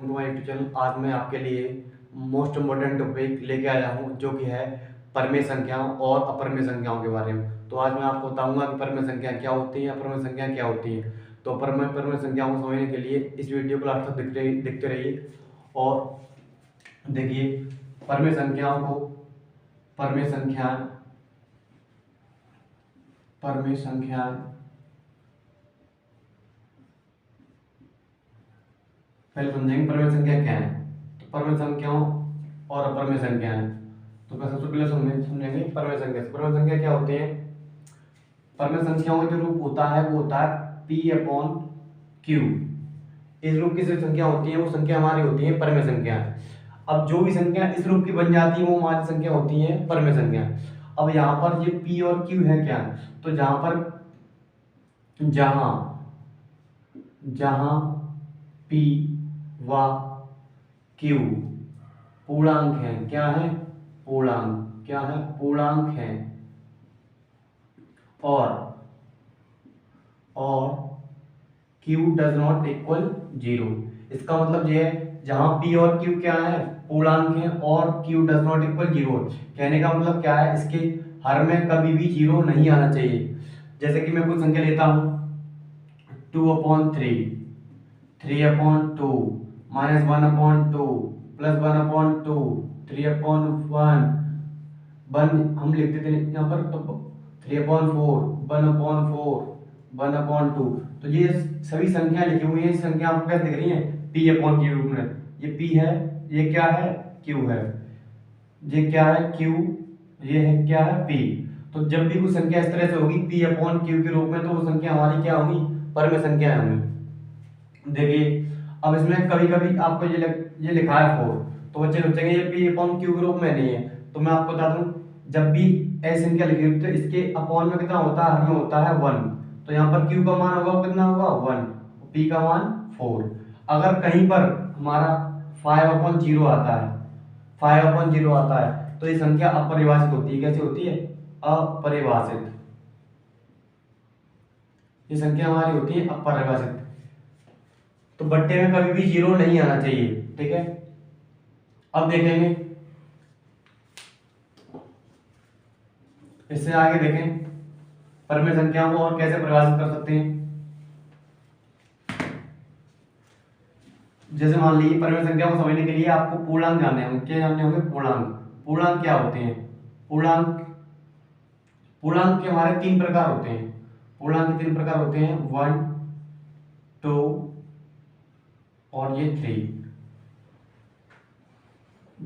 My YouTube channel. आज मैं आपके लिए मोस्ट इम्पोर्टेंट टॉपिक लेके आया हूँ, जो कि है परमेय संख्याओं और अपरमेय संख्याओं के बारे में। तो आज मैं आपको बताऊंगा कि परमेय संख्या क्या होती है, अपरमेय संख्या क्या होती है। तो परमेय परमेय संख्याओं को समझने के लिए इस वीडियो को लास्ट तक देखते रहिए और देखिए परमेय संख्याओं को परमेय संख्या परमेय संख्या पहले समझेंगे परमेय संख्या क्या है। तो परमेय संख्याओं और अपरमेय संख्या है। तो सबसे पहले समझेंगे परमेय संख्या। परमेय संख्या क्या होती है? परमेय संख्याओं का जो रूप होता है वो होता है p/q। इस रूप की जो संख्या होती है वो संख्या हमारी होती है परमेय संख्या। अब जो भी संख्या इस रूप की बन जाती है वो हमारी संख्या होती है परमेय संख्या। अब यहाँ पर ये p और q है क्या? तो जहां जहां p व q पूर्णांक है, क्या है? पूर्णांक। क्या है? पूर्णांक है। और q डज नॉट इक्वल 0। इसका मतलब ये है जहां p और q क्या है? पूर्णांक है और q डज नॉट इक्वल 0। कहने का मतलब क्या है? इसके हर में कभी भी 0 नहीं आना चाहिए। जैसे कि मैं कुछ संख्या लेता हूं 2/3, 3/2, -1/2, +1/2, 3/1 हम लिखते थे यहाँ पर। तो 3/4, 1/4, 1/2। तो ये सभी संख्या लिखी हुई है। इस संख्या आपको कैसे दिख रही है? p/q रूप में। ये p है, ये क्या है? q है। ये क्या है? q। ये है क्या है? p। तो जब भी कोई संख्या इस तरह से होगी p/q के रूप में, तो वो संख्या हमारी क्या होगी? परमेय संख्या होंगी। देखिए अब इसमें कभी कभी आपको ये लिखा है 4, तो बच्चे सोचेंगे ये p/q के रूप में नहीं है। तो मैं आपको बता दूं, जब भी ऐसी संख्या लिखी होती है तो इसके अपॉन में कितना होता है? हर में होता है 1। तो यहाँ पर q का मान होगा वो कितना होगा? 1। p का मान 4। अगर कहीं पर हमारा 5/0 आता है, 5/0 आता है, तो ये संख्या अपरिभाषित होती है। कैसे होती है? अपरिभाषित। ये संख्या हमारी होती है अपरिभाषित। तो बट्टे में कभी भी 0 नहीं आना चाहिए। ठीक है, अब देखेंगे इससे आगे देखें परमेय संख्याओं को और कैसे परिभाषित कर सकते हैं। जैसे मान लीजिए परमेय संख्या को समझने के लिए आपको पूर्णांक जानने होंगे। क्या जानने होंगे? पूर्णांक। पूर्णांक क्या होते हैं? पूर्णांक पूर्णांक के हमारे 3 प्रकार होते हैं। पूर्णांक के 3 प्रकार होते हैं, 1, 2 और ये 3।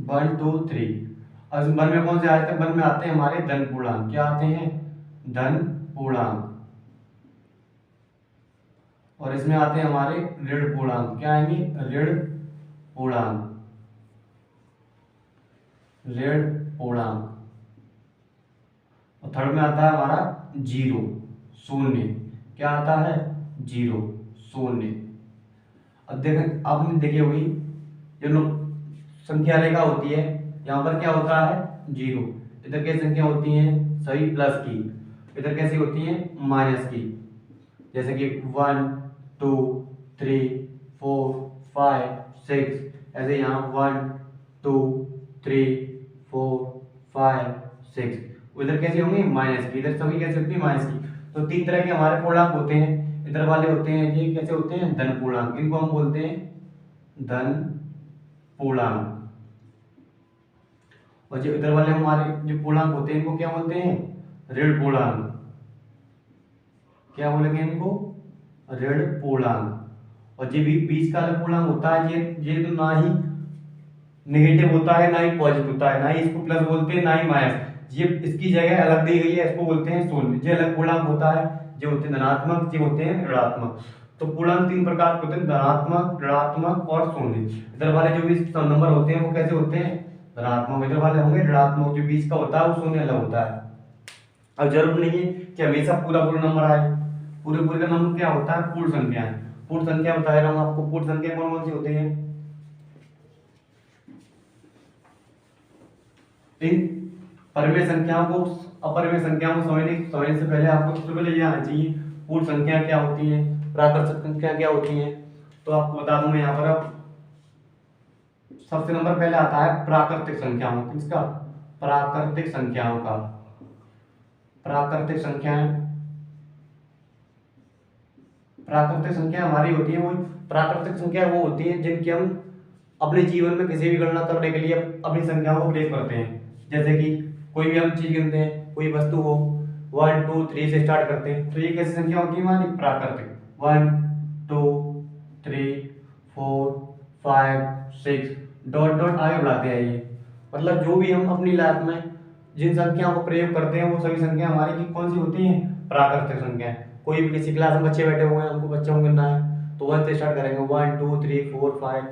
1, 2, 3। और वन में कौन से आते हैं? वन में आते हैं हमारे धन पूर्णांक। क्या आते हैं? धन पूर्णांक। और इसमें आते हैं हमारे ऋण पूर्णांक। क्या आएंगे? ऋण पूर्णांक। ऋण पूर्णांक। और थर्ड में आता है हमारा 0, शून्य। क्या आता है? 0, शून्य। अब देखें, आपने देखी होगी जो संख्या रेखा होती है, यहाँ पर क्या होता है? 0। इधर कैसी संख्या होती हैं? सभी प्लस की। इधर कैसी होती हैं? माइनस की। जैसे कि 1, 2, 3, 4, 5, 6। ऐसे यहाँ 1, 2, 3, 4, 5, 6। इधर कैसे होंगे? माइनस की। इधर सभी कैसे होती है? माइनस की। तो 3 तरह के हमारे पूर्णांक होते हैं। इधर वाले होते हैं ये कैसे होते हैं? धन पूर्णांक। इनको हम बोलते हैं धन पूर्णांक। और जो इधर वाले हमारे जो पूर्णांक होते हैं इनको क्या बोलते हैं? ऋण पूर्णांक। क्या बोलेंगे इनको? ऋण पूर्णांक। और जो भी बीच का पूर्णांक होता है ये तो ना ही नेगेटिव होता है ना ही पॉजिटिव होता है, ना ही इसको प्लस बोलते हैं ना ही माइनस। ये इसकी जगह अलग दी गई है, इसको बोलते हैं शून्य। ये अलग पूर्णांक होता है, जो होते हैं धनात्मक, जो होते हैं ऋणात्मक। तो पूर्णांक 3 प्रकार के होते हैं, धनात्मक, ऋणात्मक और शून्य। इधर वाले जो भी नंबर होते हैं वो कैसे होते हैं? धनात्मक। इधर वाले होंगे ऋणात्मक। जो बीच का होता है वो शून्य अलग होता है। अब जरूर नहीं है कि हमेशा पूरा नंबर आए। पूरे का नंबर क्या होता है? पूर्ण संख्या। पूर्ण संख्या बता रहा हूं आपको। पूर्ण संख्या कौन कौन सी होती है? इन परमेय संख्याओं को अपरमेय संख्याओं को समझने से पहले आपको सबसे पहले ये आना चाहिए पूर्ण संख्या क्या होती है, प्राकृत संख्या क्या होती है। तो आपको बता दूं मैं यहाँ पर अब सबसे नंबर पहले आता है प्राकृतिक संख्याओं, किसका? प्राकृतिक संख्याओं का। प्राकृतिक संख्याएं, प्राकृतिक संख्या हमारी होती है वो, प्राकृतिक संख्या वो होती है जिनकी हम अपने जीवन में किसी भी गणना करने के लिए अपनी संख्याओं को प्रयोग करते हैं। जैसे कि कोई भी हम चीज गिनते हैं, कोई वस्तु हो, 1 2 3 से स्टार्ट करते हैं, तो ये कैसी संख्या होती है हमारी? प्राकृतिक। 1 2 3 4 5 6 डॉट डॉट आगे बढ़ाते हैं ये। मतलब जो भी हम अपनी लाइफ में जिन संख्याओं को प्रयोग करते हैं वो सभी संख्या हमारी की कौन सी होती हैं? प्राकृतिक संख्या। कोई भी किसी क्लास में बच्चे बैठे हुए हैं, हमको बच्चों को गिनना है, तो 1 से स्टार्ट करेंगे, 1 2 3 4 5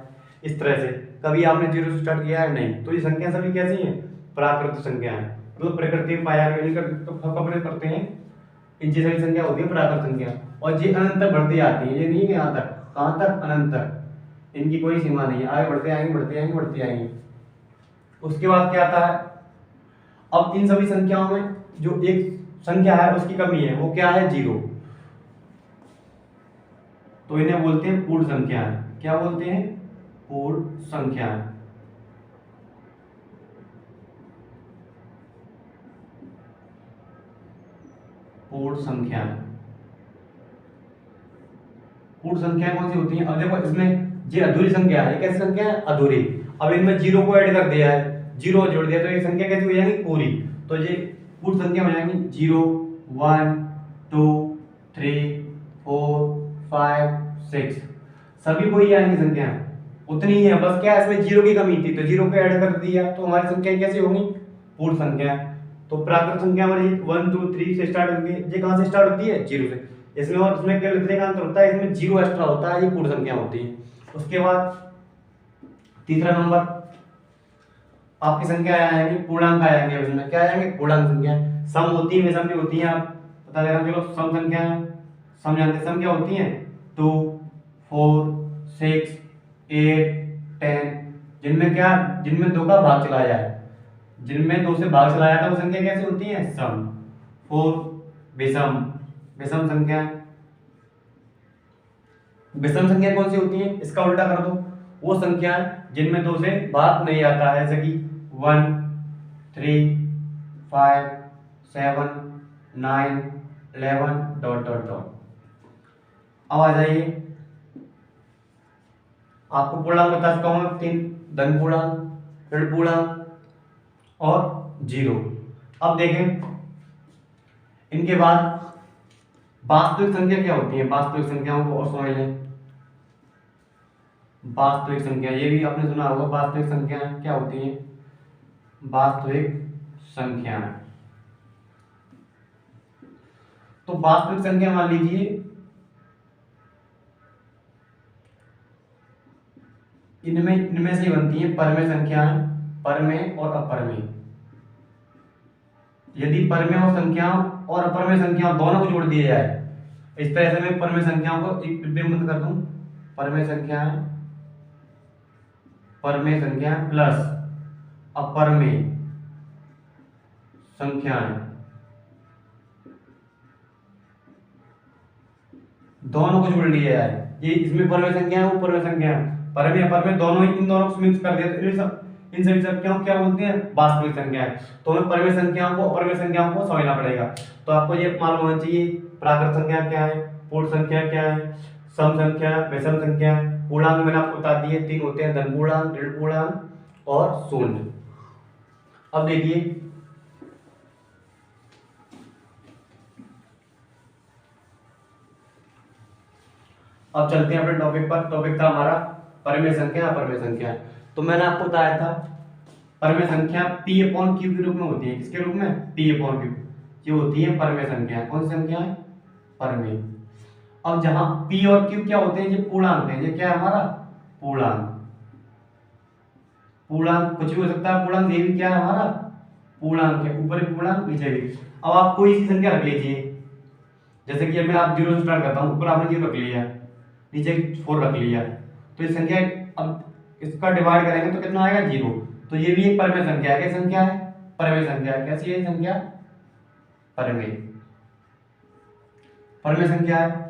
इस तरह से। कभी आपने 0 से स्टार्ट किया है? नहीं। तो ये संख्या सभी कैसी हैं? प्राकृतिक संख्या है। मतलब प्रकृति में पाया गया प्रयोग करते हैं, इनकी सभी संख्या होती है प्राकृतिक संख्या। और ये अनंत तक बढ़ती आती है, ये नहीं है यहाँ तक, कहाँ तक? अनंत तक। इनकी कोई सीमा नहीं है, आगे बढ़ते आएंगे बढ़ते आएंगे बढ़ते आएंगे। उसके बाद क्या आता है? अब इन सभी संख्याओं में जो एक संख्या है उसकी कमी है, वो क्या है? 0। तो इन्हें बोलते हैं पूर्ण संख्याएं। क्या बोलते हैं? पूर्ण संख्याएं। पूर्ण संख्याएं। पूर्ण संख्याएं कौन सी होती हैं? अब देखो इसमें ये अधूरी संख्या है, कैसी संख्या है? अधूरी। अब इनमें 0 को ऐड कर दिया है, 0 जोड़ दिया, तो ये संख्या कैसी हो जाएगी? पूरी। तो ये पूर्ण संख्या हो जाएंगी 0 1 2 3 4 5 6, सभी को ही आएंगी संख्या, उतनी ही है, बस क्या है इसमें 0 की कमी थी, तो 0 को ऐड कर दिया, तो हमारी संख्या कैसे होंगी? पूर्ण संख्या। तो प्राकृतिक संख्या हमारी 1 2 3 से स्टार्ट होती है। ये कहां से स्टार्ट होती है? 0 से। इसमें और इसमें केवल इतने का अंतर होता है, इसमें 0 एक्स्ट्रा होता है, ये पूर्ण संख्या होती है। उसके बाद तीसरा नंबर आपकी संख्या आएंगी, पूर्णांक आएंगे। इसमें क्या आएंगे? पूर्णांक संख्या। सम होती है, विषम भी होती है, आप बता दे रहा हूं। चलो सम संख्या, सम जानते हैं, सम क्या होती है? 2 4 6 8 10, जिनमें क्या? जिनमें 2 का भाग चला जाए, जिनमें 2 से भाग चला जाता है वो संख्या कैसी होती है? सम। 4 विषम, विषम संख्या। विषम संख्या कौन सी होती है? इसका उल्टा कर दो, वो संख्या जिनमें 2 से भाग नहीं आता है, जैसे कि 1 3 5 7 9 11 डॉट डॉट डॉट। अब आ जाइए, आपको पूर्णांक बता चुका हूं, 3 धन पूर्णांक, ऋण पूर्णांक और 0। अब देखें इनके बाद वास्तविक संख्या क्या होती है? वास्तविक संख्याओं को और समझ लें। वास्तविक संख्या, ये भी आपने सुना होगा, वास्तविक संख्या क्या होती है? वास्तविक संख्या। तो वास्तविक संख्या मान लीजिए इनमें से बनती है परमेय संख्याएं, परमेय और अपरमेय। यदि परमेय और संख्याओं और अपरमेय संख्याओं दोनों को जोड़ दिया जाए, इस तरह से मैं परमेय संख्याओं को एक डिब्बे में बंद कर दूं, परमेय संख्याएं, परमेय संख्याएं प्लस अपरमेय संख्याएं, दोनों को जोड़ लिया जाए। ये इसमें परमेय संख्या है, वो परमेय संख्या है, परमेय अपरमेय दोनों ही, इन दोनों को मिक्स कर दिया तो इन सभी संख्याओं को क्या बोलते हैं? वास्तविक संख्या है। तो हमें परमेय संख्याओं को अपरमेय संख्याओं को समझना पड़ेगा। तो आपको ये मालूम होना चाहिए प्राकृत संख्या क्या है, पूर्ण संख्या क्या है, सम संख्या, विषम संख्या। पूर्णांक मैंने आपको बता दिए 3 होते हैं, धन पूर्णांक, ऋण पूर्णांक और शून्य। अब देखिए अब चलते हैं अपने टॉपिक पर। टॉपिक था हमारा परमेय संख्या, अपरमेय संख्या। तो मैंने आपको बताया था परमेय संख्या P/Q के रूप में होती है। किसके रूप में? P/Q। ये होती है परमेय संख्या। कौन सी संख्या है? परमेय। अब जहां P और Q क्या होते हैं? ये पूर्णांक है। ये क्या है हमारा? पूर्णांक। पूर्णांक कुछ भी हो सकता है, पूर्णांक ये भी क्या है हमारा? पूर्णांक है। ऊपर भी पूर्णांक, नीचे भी। अब आप कोई सी संख्या रख लीजिए, जैसे कि मैं आप 0 से स्टार्ट करता हूं, ऊपर आपने 0 रख लिया, नीचे 4 रख लिया, तो ये संख्या अब इसका डिवाइड करेंगे तो कितना आएगा? 0। तो ये भी एक परमेय संख्या है। क्या संख्या है? परमेय संख्या है। कैसी है संख्या? परमेय। परमेय संख्या है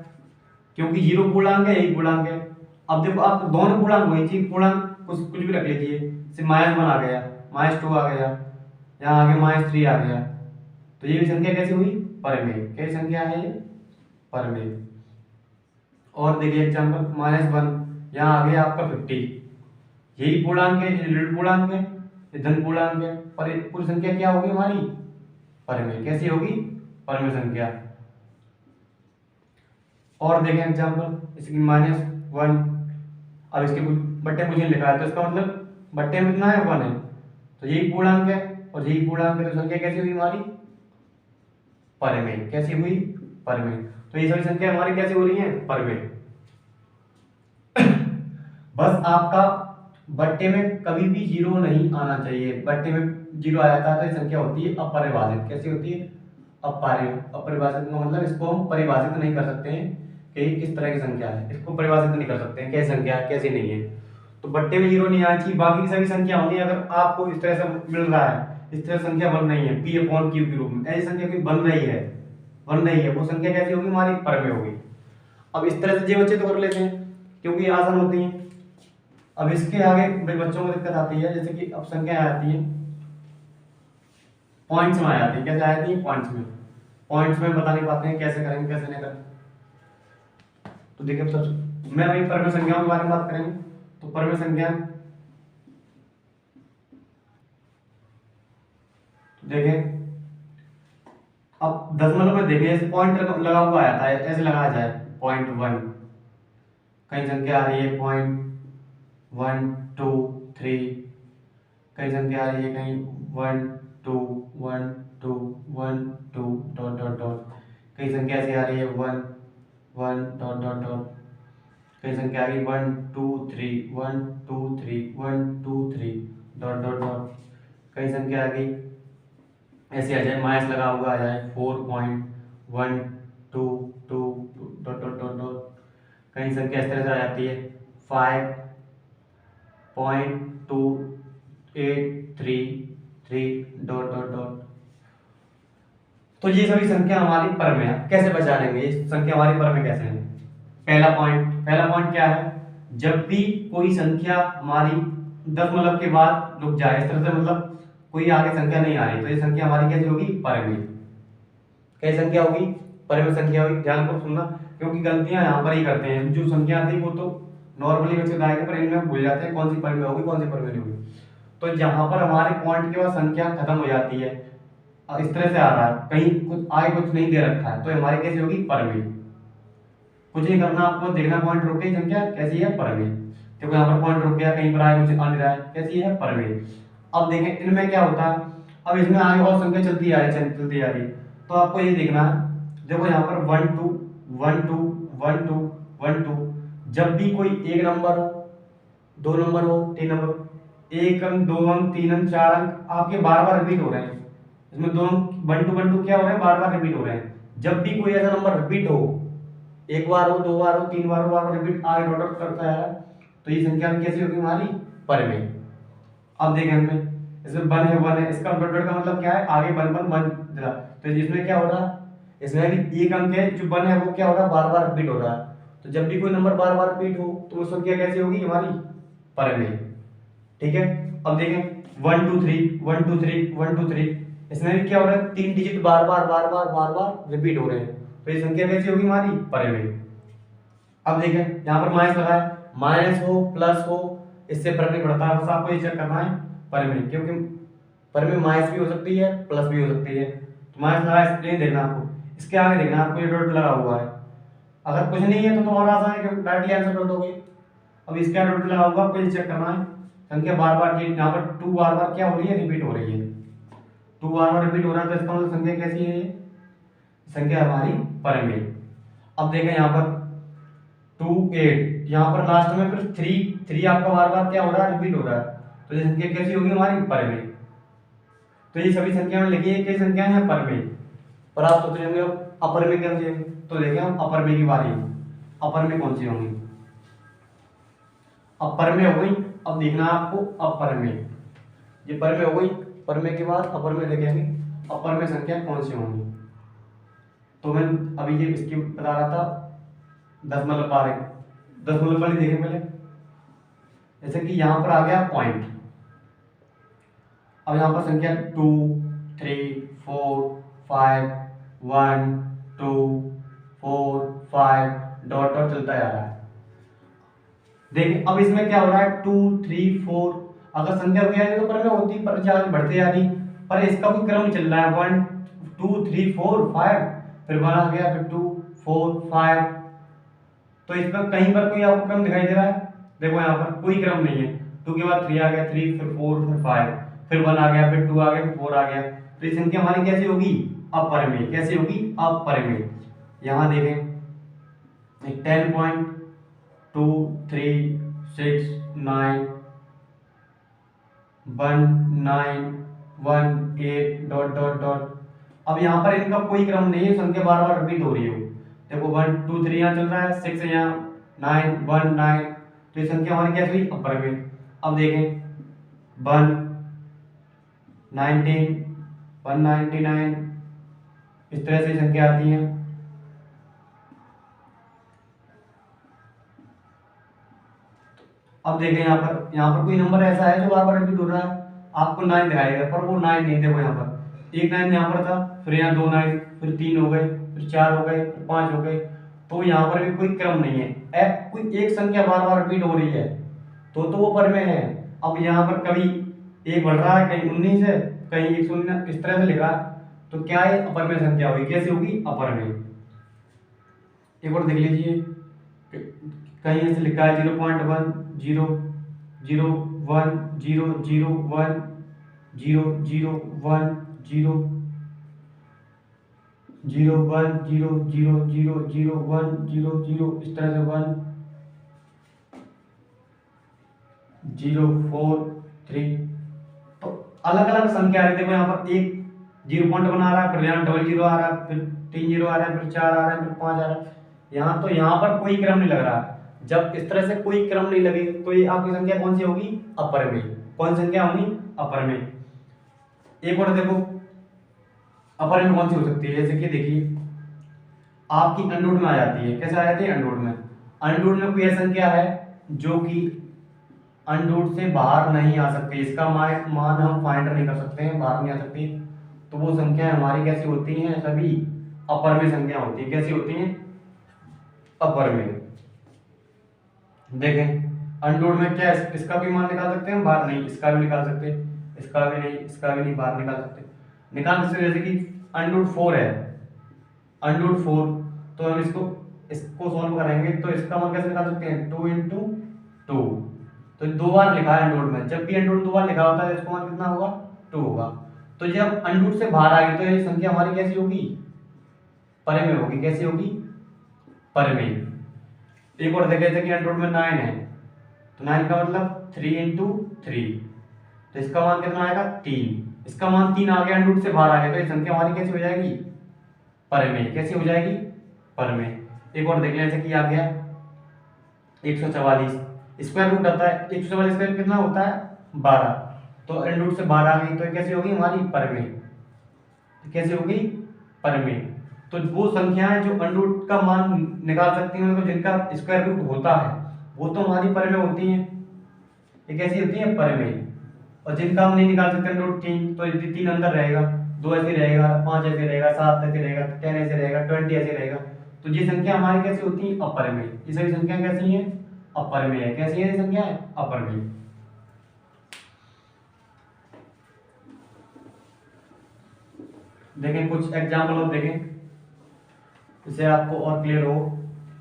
क्योंकि 0 पूर्णांक है, 1 पूर्णांक है। अब देखो आप दोनों पूर्णांक वही चीज, पूर्णांक कुछ भी रख लीजिए, सिर्फ -1 आ गया, -2 आ गया, यहाँ आगे -3 आ गया, तो ये भी संख्या कैसी हुई? परमेय। कैसी संख्या है ये? परमेय। और देखिए एग्जाम्पल -1, यहाँ आ गया आपका 50, यही पूर्णांक है, ये ऋण पूर्णांक है, ये धन पूर्णांक है, पर ये पूरी संख्या क्या होगी हमारी? परमेय। कैसी होगी? परमेय संख्या। और देखें एग्जाम्पल, इसकी -1, अब इसके कुछ बट्टे मुझे लिखा है, तो इसका मतलब बट्टे में कितना है? 1 है, तो यही पूर्णांक है और यही पूर्णांक है, तो संख्या कैसी हुई हमारी? परमेय। कैसी हुई? परमेय। तो ये सभी संख्या हमारी कैसी हो रही है? परमेय। बस आपका बट्टे में कभी भी 0 नहीं आना चाहिए। बट्टे में 0 आ जाता है तो ये संख्या होती है अपरिभाषित। कैसी होती है? अपरिभाषित का मतलब इसको हम परिभाषित नहीं कर सकते हैं कि किस तरह की संख्या है, इसको परिभाषित नहीं कर सकते हैं कैसी संख्या है कैसी नहीं है। तो बट्टे में 0 नहीं आना चाहिए, बाकी की सभी संख्या होंगी। अगर आपको इस तरह से मिल रहा है, इस तरह संख्या बन रही है P/Q के रूप में, ऐसी संख्या कोई बन रही है, वो संख्या कैसी होगी? हमारी परमेय होगी। अब इस तरह से ये बच्चे तो कर लेते हैं क्योंकि ये आसान होती है। अब इसके आगे भाई बच्चों को दिक्कत आती है, जैसे कि अब संख्या आ जाती है पॉइंट्स में आ जाती है। कैसे आ जाती है? पॉइंट्स में बता नहीं पाते हैं कैसे करेंगे कैसे नहीं करेंगे। तो देखिए सबसे मैं वही परमेय संख्याओं के बारे में बात करेंगे। तो परमेय संख्या देखें, अब दशमलव में देखिए ऐसे पॉइंट लगा हुआ आता है, ऐसे लगाया जाए 0.1, कई संख्या आ रही है 0.1 2 3, कई संख्या आ रही है कहीं 1 2 1 2 1 2 डॉट डॉट डॉट, कई संख्या ऐसी आ रही है 1 1 डॉट डॉट डॉट, कई संख्या आ गई 1 2 3 1 2 3 1 2 3 डॉट डॉट डॉट, कई संख्या आ गई ऐसे आ जाए माइनस लगा हुआ आ जाए 4.1 2 2 डॉट डॉट डॉट डॉट, कई संख्या इस तरह से आ जाती है 5.2833 डॉट डॉट डॉट। तो ये सभी संख्या हमारी परमेय है। कैसे पहचानेंगे ये संख्या हमारी परमेय कैसे है? पहला पॉइंट क्या है? जब भी कोई संख्या हमारी दशमलव के बाद रुक जाए, इस तरह से मतलब कोई आगे संख्या नहीं आ रही, तो ये संख्या हमारी कैसी होगी? परमेय। कैसी संख्या होगी? परमेय संख्या होगी। ध्यानपूर्वक सुनना क्योंकि गलतियां यहाँ पर ही करते हैं। जो संख्या आती है वो तो नॉर्मली बच्चे दाएं पर इनमें भूल जाते हैं कौन सी परमेय होगी कौन सी परमेय नहीं होगी। तो जहां पर हमारे पॉइंट के बाद संख्या खत्म हो जाती है, इस तरह से आ रहा है, कहीं कुछ आगे कुछ नहीं दे रखा है, तो हमारी कैसी होगी? परमेय। कुछ नहीं करना आपको, देखना पॉइंट रुक गई संख्या कैसी है? परमेय। देखो यहाँ पर पॉइंट रुक गया, कहीं पर आगे कुछ आ नहीं रहा है, कैसी है? परमेय। अब देखें इनमें क्या होता है, अब इसमें आगे और संख्या चलती आ रही है, तो आपको ये देखना है। देखो यहाँ पर 1 2 1 2 1 2 1 2, जब भी कोई एक नंबर हो, दो नंबर हो, तीन नंबर हो, एक अंक, दो अंक, तीन अंक, चार अंक आपके बार बार रिपीट हो रहे हैं, इसमें दो अंक 1 2 क्या हो रहे हैं? बार बार रिपीट हो रहे हैं। जब भी कोई ऐसा नंबर रिपीट हो, एक बार हो, दो बार हो, तीन बार हो, बार बार रिपीट आगे डॉट डॉट करता है, तो ये संख्या कैसी होगी हमारी? परमेय। अब देखें इसमें 1 है, इसका डॉट डॉट का मतलब क्या है? आगे 1 दिला, तो इसमें क्या हो रहा है? इसमें भी एक अंक है जो 1 है, वो क्या हो रहा है? बार बार रिपीट हो रहा है। तो जब भी कोई नंबर बार बार रिपीट हो तो वो संख्या कैसी होगी हमारी? परमेय। ठीक है। अब देखें 1 2 3 1 2 3 1 2 3, इसमें भी क्या हो रहा है? तीन डिजिट बार बार रिपीट हो रहे हैं, तो ये संख्या कैसी होगी हमारी? परमेय। अब देखें यहाँ पर माइनस लगा है, माइनस हो प्लस हो इससे फर्क नहीं पड़ता, बस आपको ये चेक करना है परमेय, क्योंकि परमेय माइनस भी हो सकती है प्लस भी हो सकती है। तो माइनस लगा है इसलिए देखना आपको, इसके आगे देखना आपको ये डॉट लगा हुआ है। अगर कुछ नहीं है तो और आसान है क्योंकि डायरेक्टली आंसर कर दोगे। अब इसके आगे डॉट लगा हुआ आपको ये चेक करना है, संख्या बार बार यहाँ पर 2 बार बार क्या हो रही है? रिपीट हो रही है। 2 बार बार रिपीट हो रहा है तो इसका मतलब संख्या कैसी है? संख्या हमारी परमेय। अब देखें यहाँ पर 2 8, यहाँ पर लास्ट में फिर 3 आपका बार बार क्या हो रहा है? रिपीट हो रहा है, तो ये संख्या कैसी होगी हमारी? परमेय। तो ये सभी संख्या में लिखिए कई संख्याएं हैं परमेय। पर आप सोच रहे होंगे अपर में कौन सी होंगी, तो देखें हम अपर में की बारी, अपर में कौन सी होंगी? अपर में हो गई। अब देखना आपको अपर में, ये पर में हो गई, पर में के बाद अपर में देखेंगे अपर में संख्या कौन सी होंगी। तो मैं अभी ये इसकी बता रहा था दशमलव वाली देखें पहले, जैसे कि यहाँ पर आ गया पॉइंट। अब यहाँ पर संख्या 2 3 4 5 1 2 4 5 डॉट डॉट चलता जा रहा है। देखिए अब इसमें क्या हो रहा है, 2 3 4, अगर संख्या कोई आ रही तो पर में होती, पर चार बढ़ते जा रही, पर इसका कोई क्रम चल रहा है 1 2 3 4 5, फिर 1 आ गया, फिर 2 4 5। तो इसमें कहीं पर कोई आपको क्रम दिखाई दे रहा है? देखो यहाँ पर कोई क्रम नहीं है। 2 के बाद 3 आ गया, 3 फिर 4 फिर 5, फिर 1 आ गया, फिर 2 आ गया, फिर 4 आ गया। तो ये संख्या हमारी कैसी होगी? अपरिमेय। कैसी होगी? अपरिमेय। यहाँ देखें 10.2 3 6 9 1 9 1 8 डॉट डॉट डॉट। अब यहाँ पर इनका कोई क्रम नहीं है, संख्या बार बार रिपीट हो रही हो। देखो 1 2 3 यहाँ चल रहा है, 6 यहाँ, 9 1 9, तो ये संख्या हमारी कैसी हुई? अपरिमेय। अब देखें 1 19 199, इस तरह से संख्या आती है। अब देखें यहाँ पर कोई नंबर ऐसा है जो बार बार रिपीट हो रहा है, आपको 9 दिखाएगा, पर वो 9 नहीं। देखो यहाँ पर एक 9 यहाँ पर था, फिर यहाँ 2 9, फिर 3 हो गए, फिर 4 हो गए, फिर 5 हो गए। तो यहाँ पर भी कोई क्रम नहीं है, कोई एक संख्या बार बार रिपीट हो रही है तो वो पर में है। अब यहाँ पर कभी एक बढ़ रहा है, कहीं 19 है, कहीं 109, इस तरह से लिखा, तो क्या है? अपर में संख्या होगी। कैसे होगी? अपर में। एक और देख लीजिए, कहीं ऐसे लिखा है 0.1 0 0 1 0 0 1 0 0 1 0 0 1 0 0 0 0 1 0 0, इस तरह से 1 0 4 3। तो अलग अलग संख्या आ रही है। देखो यहाँ पर एक 0.1 आ रहा है, फिर यहाँ 00 आ रहा है, फिर 30 आ रहा है, फिर 4 आ रहा है, फिर 5 आ रहा है। यहाँ पर कोई क्रम नहीं लग रहा। जब इस तरह से कोई क्रम नहीं लगे तो ये आपकी संख्या कौन सी होगी? अपरिमेय। कौन सी संख्या होगी? अपरिमेय। एक और देखो अपरिमेय कौन सी हो सकती है, जैसे कि देखिए आपकी अनरूट में आ जाती है। कैसे आ जाती है? अनरूट में। अनरूट में कोई ऐसी संख्या है जो कि अनरूट से बाहर नहीं आ सकती, इसका मान हम फाइंड नहीं कर सकते हैं, बाहर नहीं आ सकती, तो वो संख्या हमारी कैसी होती हैं? सभी अपरिमेय संख्या होती है। कैसी होती हैं? अपरिमेय। देखें अनरूट में क्या इसका भी मान निकाल सकते हैं हम? बाहर नहीं। इसका भी निकाल सकते, इसका भी नहीं, इसका भी नहीं, बाहर निकाल सकते। निकाल सकते जैसे कि अनरूट 4 है, अनरूट 4, तो हम इसको सॉल्व करेंगे तो इसका मान कैसे निकाल सकते हैं? 2 इंटू 2, तो 2 बार लिखा है अनरूट में। जब भी अनरूट 2 बार लिखा होता है इसका मान कितना होगा? 2 होगा। तो जब अनरूट से बाहर आ गई तो ये संख्या हमारी कैसी होगी? परिमेय होगी। कैसी होगी? परिमेय। एक और देखें, जैसे कि अनरूट में 9 है, तो 9 का मतलब 3 इंटू 3, तो इसका मान कितना आएगा? 3। इसका मान 3 आ गया, अनरूट से बाहर आ गया, तो ये संख्या हमारी कैसी हो जाएगी? परिमेय। कैसी हो जाएगी? परिमेय। एक और देख लें, जैसे कि आ गया 144, स्क्वायर रूट आता है 144, स्क्वायर कितना होता है? 12, तो अनरूट से बाहर आ गई तो कैसी होगी? हमारी परिमेय। कैसी होगी? परिमेय। तो वो संख्याएं जो अनरूट का मान निकाल सकती हैं, मतलब जिनका स्क्वायर रूट होता है, वो तो हमारी परिमेय होती हैं। ये कैसी होती है? परिमेय। और जिनका हम नहीं निकाल सकते अनरूट 3, तो 3 अंदर रहेगा, 2 ऐसे रहेगा, 5 ऐसे रहेगा, 7 ऐसे रहेगा, 10 ऐसे रहेगा, 20 ऐसे रहेगा, तो ये संख्या हमारी कैसी होती है? अपरिमेय। ये सभी संख्या कैसी है? अपरिमेय है। कैसी है ये संख्या? अपरिमेय। देखें कुछ एग्जाम्पल और देखें, इससे आपको और क्लियर हो।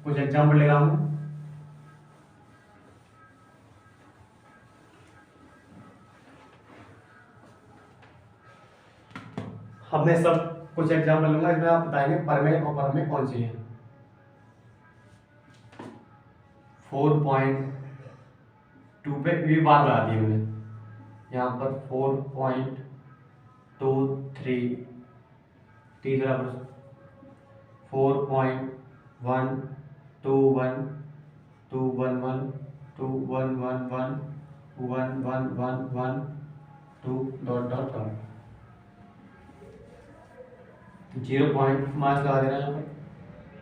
कुछ एग्जाम्पल ले रहा हूं। अब मैं सब कुछ एग्जाम्पल लूंगा, इसमें आप बताएंगे परिमेय और अपरिमेय कौन सी है। 4.2 पे भी बार लगा दी मैंने, यहाँ पर 4.23, तीसरा प्रश्न 4.121 211 2111 1111 2 dot dot dot 0 point marks लगा देना यहाँ पर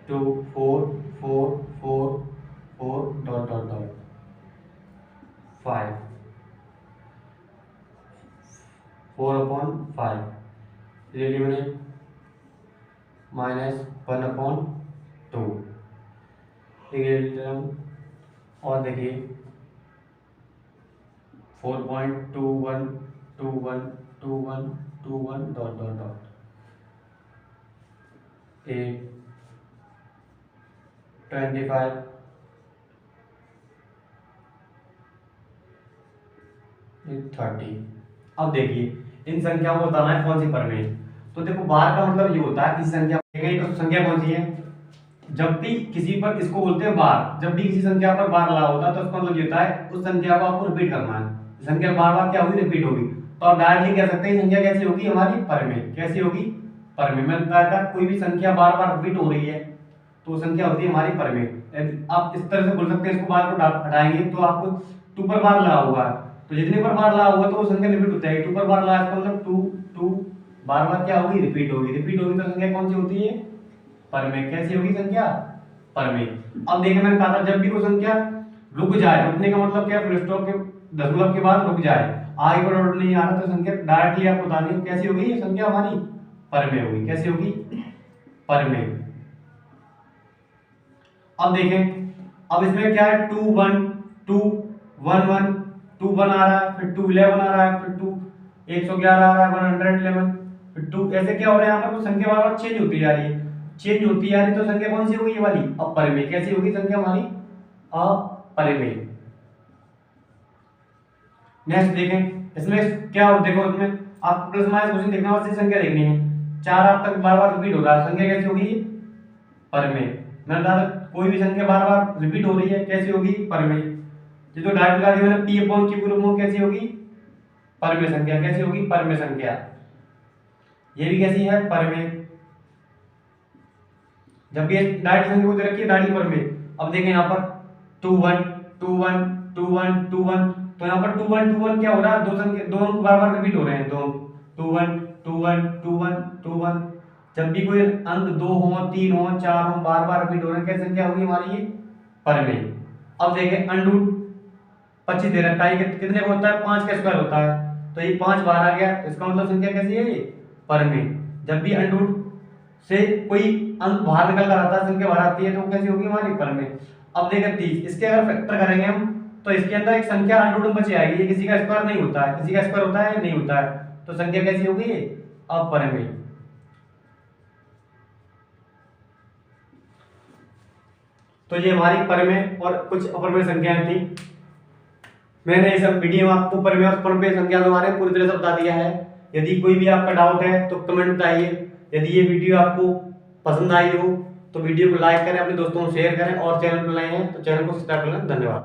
2 4 4 4 4 डॉट डॉट डॉट 5 4/5 रिलेटिव -1/2 और देखिए 4.21212121 डॉट डॉट डॉट 8 25 30। अब देखिए इन संख्याओं को बताना है कौन सी परमेय है। तो देखो बार का मतलब ये होता है कि संख्या तो संख्या कौन सी है, जब भी किसी पर इसको बोलते हैं बार, जब भी किसी संख्या पर बार लगा होता है तो उसका मतलब ये होता है उस संख्या को आपको रिपीट करना है। संख्या बार बार क्या होगी, रिपीट होगी। तो आप डायरेक्टली कह सकते हैं संख्या कैसी होगी हमारी, परमेय। कैसी होगी, परमेय। मैंने बताया था कोई भी संख्या बार बार रिपीट हो रही है तो संख्या होती है हमारी परमेय। आप इस तरह से बोल सकते हैं, इसको बार को हटाएंगे तो आपको 2 पर बार लगा हुआ है, तो जितने पर बार लगा हुआ तो वो संख्या रिपीट होती है। 2 पर बार लगा इसका मतलब 2 बार बार क्या होगी, रिपीट होगी। रिपीट होगी तो संख्या कौन सी होती है, परमेय। कैसी होगी संख्या, परमेय। अब देखिए मैंने कहा था जब भी कोई संख्या रुक जाए, रुकने का मतलब क्या, फुल स्टॉप के दशमलव के बाद रुक जाए, आगे पर डॉट नहीं आ रहा तो संख्या डायरेक्टली आपको बतानी है कैसी होगी ये संख्या हमारी, परमेय होगी। कैसी होगी, परमेय। अब देखें, अब इसमें क्या है 2 1 2 1 1 2 1 आ रहा है, फिर 2 11 आ रहा है, फिर 2 111 आ रहा है, 111, फिर 2 ऐसे क्या हो रहा है, यहाँ पर कुछ संख्या बार बार चेंज होती जा रही है, चेंज होती जा रही है। तो संख्या कौन सी होगी, ये वाली अपरिमेय। कैसी होगी संख्या हमारी, अपरिमेय। नेक्स्ट देखें, इसमें क्या हो, देखो इसमें आपको प्लस माइनस क्वेश्चन देखना और संख्या देखनी है। 4 आप तक बार बार रिपीट हो रहा है, संख्या कैसी होगी, परमेय। मैंने कहा कोई भी संख्या बार बार रिपीट हो रही है कैसी होगी, परमेय। ये तो डायरेक्ट लगा दी मैंने p/q के रूप में, कैसी होगी, परमेय संख्या। कैसी होगी, परमेय संख्या। ये भी कैसी है, परमेय। जब भी डायरेक्ट संख्या को दे रखी है डायरेक्ट परमेय। अब देखें यहाँ पर 2 1 2 1 2 1 2 1, तो यहाँ पर 2 1 2 1 क्या हो रहा है, दो संख्या, दो अंक बार बार रिपीट हो रहे हैं, दो 2 1 2 1 2 1 2 1। जब भी कोई अंक 2 हो 3 हो 4 हो बार बार रिपीट हो रहे हैं, क्या संख्या होगी हमारी, ये परमेय। अब देखें अंडूट 25 दे रखा है, कितने का होता है, 5 का स्क्वायर होता है, तो ये 5 बाहर आ गया, इसका मतलब संख्या कैसी है, ये परमेय। जब भी अंडूट से कोई अंक बाहर निकल कर आता है, संख्या बाहर आती है, तो कैसी होगी हमारी, परमेय। अब देखें 30, इसके अगर फैक्टर करेंगे हम तो इसके अंदर एक संख्या अंडूट में बची आएगी, ये किसी का स्क्वायर नहीं होता है, किसी का स्क्वायर होता है नहीं होता है, तो संख्या कैसी होगी, अपरिमेय। तो ये हमारी परमेय और कुछ अपरिमेय संख्याएं थी। मैंने इस वीडियो में आपको परमेय और अपरिमेय संख्या के बारे में पूरी तरह से बता दिया है। यदि कोई भी आपका डाउट है तो कमेंट बताइए। यदि ये वीडियो आपको पसंद आई हो तो वीडियो को लाइक करें, अपने दोस्तों को शेयर करें, और चैनल पर नए हैं तो चैनल को सब्सक्राइब करें। धन्यवाद।